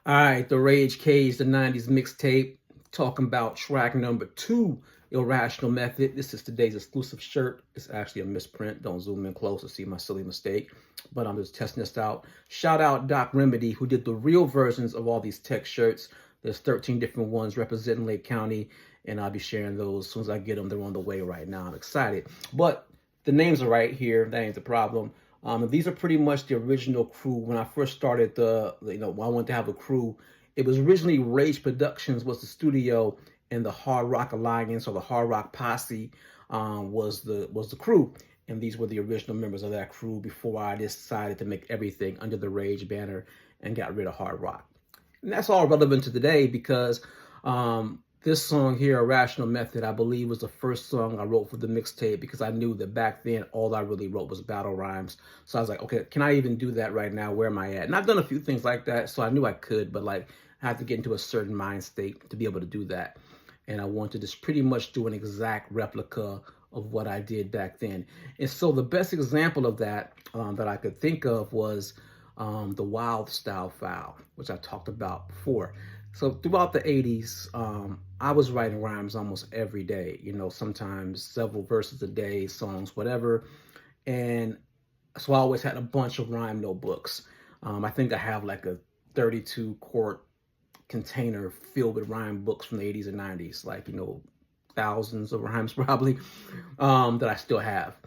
All right, the Rage Cage, the 90s mixtape, talking about track number 2, Irrational Method. This is today's exclusive shirt. It's actually a misprint. Don't zoom in close to see my silly mistake, but I'm just testing this out. Shout out Doc Remedy, who did the real versions of all these tech shirts. There's 13 different ones representing Lake County, and I'll be sharing those as soon as I get them. They're on the way right now. I'm excited. But the names are right here. That ain't the problem. These are pretty much the original crew. When I first started I wanted to have a crew. It was originally Rage Productions was the studio, and the Hard Rock Alliance or the Hard Rock Posse was the crew. And these were the original members of that crew before I decided to make everything under the Rage banner and got rid of Hard Rock. And that's all relevant to today because this song here, Irrational Method, I believe was the first song I wrote for the mixtape because I knew that back then all I really wrote was battle rhymes. So I was like, okay, can I even do that right now? Where am I at? And I've done a few things like that, so I knew I could, but like I have to get into a certain mind state to be able to do that. And I wanted to just pretty much do an exact replica of what I did back then. And so the best example of that that I could think of was the Wild Style Foul, which I talked about before. So throughout the 80s, I was writing rhymes almost every day, sometimes several verses a day, songs, whatever. And so I always had a bunch of rhyme notebooks. I think I have like a 32 quart container filled with rhyme books from the 80s and 90s, like, thousands of rhymes probably that I still have.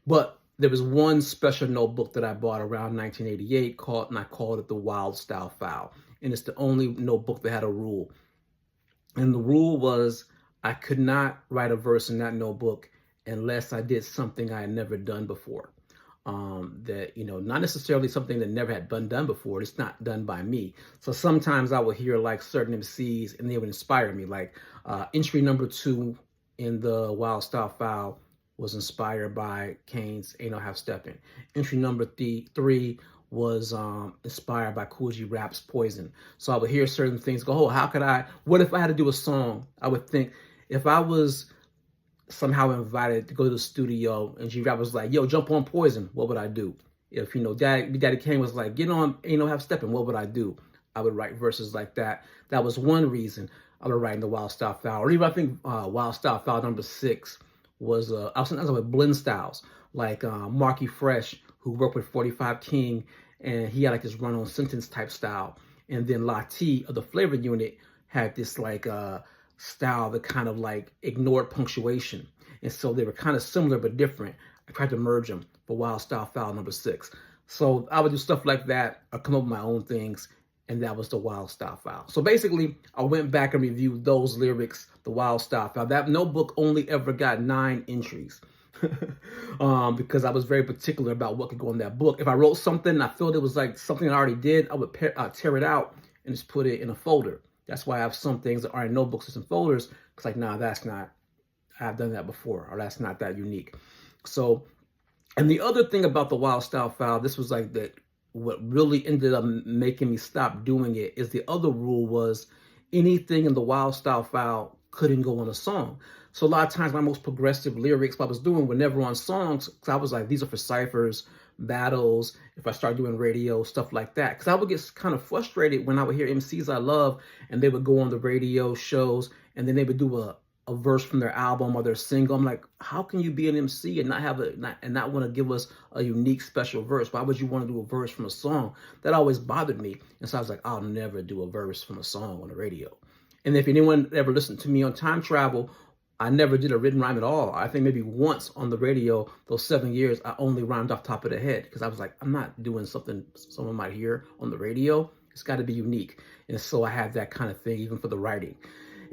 But there was one special notebook that I bought around 1988 and I called it the Wild Style Foul. And it's the only notebook that had a rule. And the rule was I could not write a verse in that notebook unless I did something I had never done before. Not necessarily something that never had been done before. It's not done by me. So sometimes I would hear like certain MCs and they would inspire me. Like entry number 2 in the Wild Style Foul was inspired by Kane's Ain't No Half Stepping. Entry number 3 was inspired by Kool G Rap's Poison. So I would hear certain things, go, oh, what if I had to do a song? I would think if I was somehow invited to go to the studio and G Rap was like, yo, jump on Poison, what would I do? If, Daddy Kane was like, get on Ain't No Half Stepping, what would I do? I would write verses like that. That was one reason I would write in the Wild Style Foul. Or even I think Wild Style Foul number 6 was, I was with blend styles, like Marky Fresh, who worked with 45 King, and he had like this run-on sentence type style. And then Lati of the Flavor Unit had this like style that kind of like ignored punctuation. And so they were kind of similar but different. I tried to merge them for Wild Style Foul number 6. So I would do stuff like that or come up with my own things, and that was the Wild Style Foul. So basically, I went back and reviewed those lyrics, the Wild Style Foul. That notebook only ever got 9 entries. Because I was very particular about what could go in that book. If I wrote something, I felt it was like something I already did, I would tear it out and just put it in a folder. That's why I have some things that are in notebooks and folders, because like, nah, that's not, I've done that before, or that's not that unique. So, and the other thing about the Wild Style Foul, this was like what really ended up making me stop doing it, is the other rule was anything in the Wild Style Foul couldn't go on a song. So a lot of times my most progressive lyrics I was doing were never on songs, because I was like, these are for ciphers, battles, if I start doing radio, stuff like that. Because I would get kind of frustrated when I would hear MCs I love and they would go on the radio shows and then they would do a verse from their album or their single. I'm like, how can you be an MC and not have not want to give us a unique special verse? Why would you want to do a verse from a song? That always bothered me. And so I was like, I'll never do a verse from a song on the radio. And if anyone ever listened to me on Time Travel, I never did a written rhyme at all. I think maybe once on the radio, those 7 years, I only rhymed off top of the head because I was like, I'm not doing something someone might hear on the radio. It's got to be unique. And so I had that kind of thing even for the writing.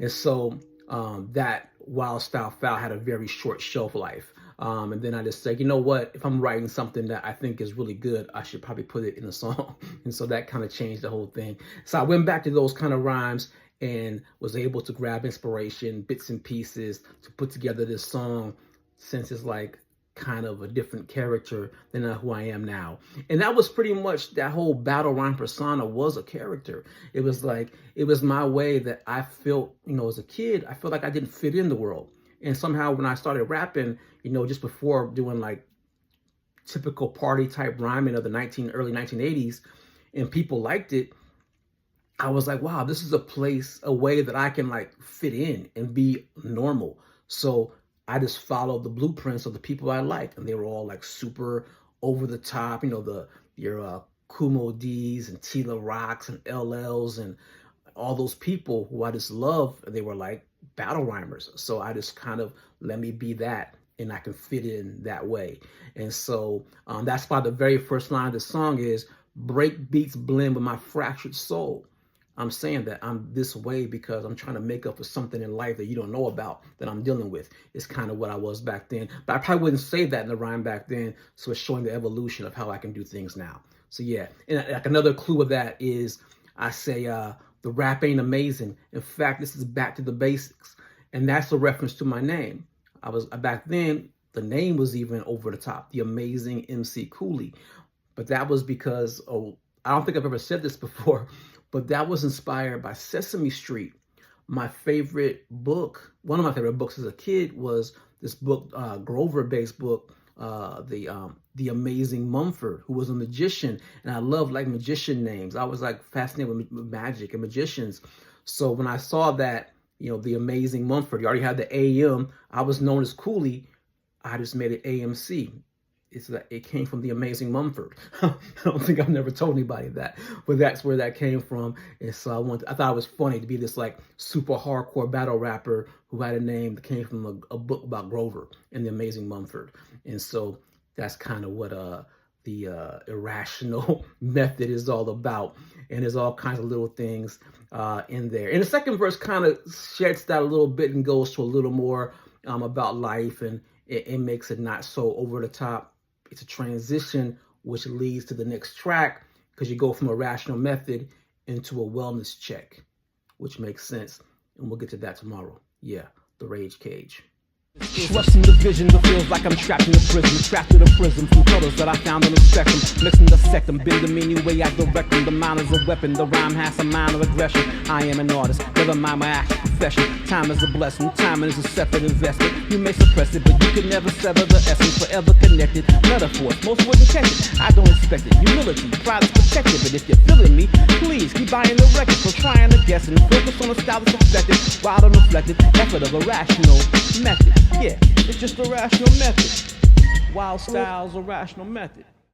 And so that Wild Style Foul had a very short shelf life. And then I just said, you know what, if I'm writing something that I think is really good, I should probably put it in a song. And so that kind of changed the whole thing. So I went back to those kind of rhymes and was able to grab inspiration, bits and pieces to put together this song, since it's like kind of a different character than who I am now. And that was pretty much, that whole battle rhyme persona was a character. It was like, it was my way that I felt, as a kid, I felt like I didn't fit in the world. And somehow when I started rapping, just before doing like typical party type rhyming of the early 1980s, and people liked it, I was like, wow, this is a place, a way that I can like fit in and be normal. So I just followed the blueprints of the people I like, and they were all like super over the top. You know, your Kumo D's and Tila Rocks and LLs and all those people who I just love. They were like battle rhymers. So I just kind of let me be that, and I can fit in that way. And so that's why the very first line of the song is break beats blend with my fractured soul. I'm saying that I'm this way because I'm trying to make up for something in life that you don't know about that I'm dealing with. It's kind of what I was back then. But I probably wouldn't say that in the rhyme back then. So it's showing the evolution of how I can do things now. So yeah, and like another clue of that is I say the rap ain't amazing. In fact, this is back to the basics. And that's a reference to my name. I was back then, the name was even over the top, the Amazing MC Cooley. But that was because, oh, I don't think I've ever said this before, but that was inspired by Sesame Street. My favorite book, one of my favorite books as a kid was this book, Grover-based book, the Amazing Mumford, who was a magician, and I love like magician names. I was like fascinated with magic and magicians. So when I saw that, you know, the Amazing Mumford, you already had the AM. I was known as Cooley. I just made it AMC. It's that it came from the Amazing Mumford. I don't think I've never told anybody that, but that's where that came from. And so I thought it was funny to be this like super hardcore battle rapper who had a name that came from a book about Grover and the Amazing Mumford. And so that's kind of what the irrational method is all about. And there's all kinds of little things in there. And the second verse kind of sheds that a little bit and goes to a little more about life, and it makes it not so over the top. It's a transition which leads to the next track because you go from a rational method into a wellness check, which makes sense. And we'll get to that tomorrow. Yeah, the Rage Cage. Trusting the vision that feels like I'm trapped in a prison, trapped in a prism from colors that I found on the spectrum, mixing the sectum, bend them any way I direct them. The mind is a weapon, the rhyme has a mind of aggression. I am an artist, never mind my actual profession. Time is a blessing, timing is a separate investment. You may suppress it, but you can never sever the essence. Forever connected, metaphors, most wouldn't catch it. I don't expect it, humility, pride is protected. But if you're feeling me, please keep buying the record. So trying to guess and focus on the style that's affected. Wild and reflected, effort of a rational method. Yeah, it's just a rational method. Wild styles, a rational method.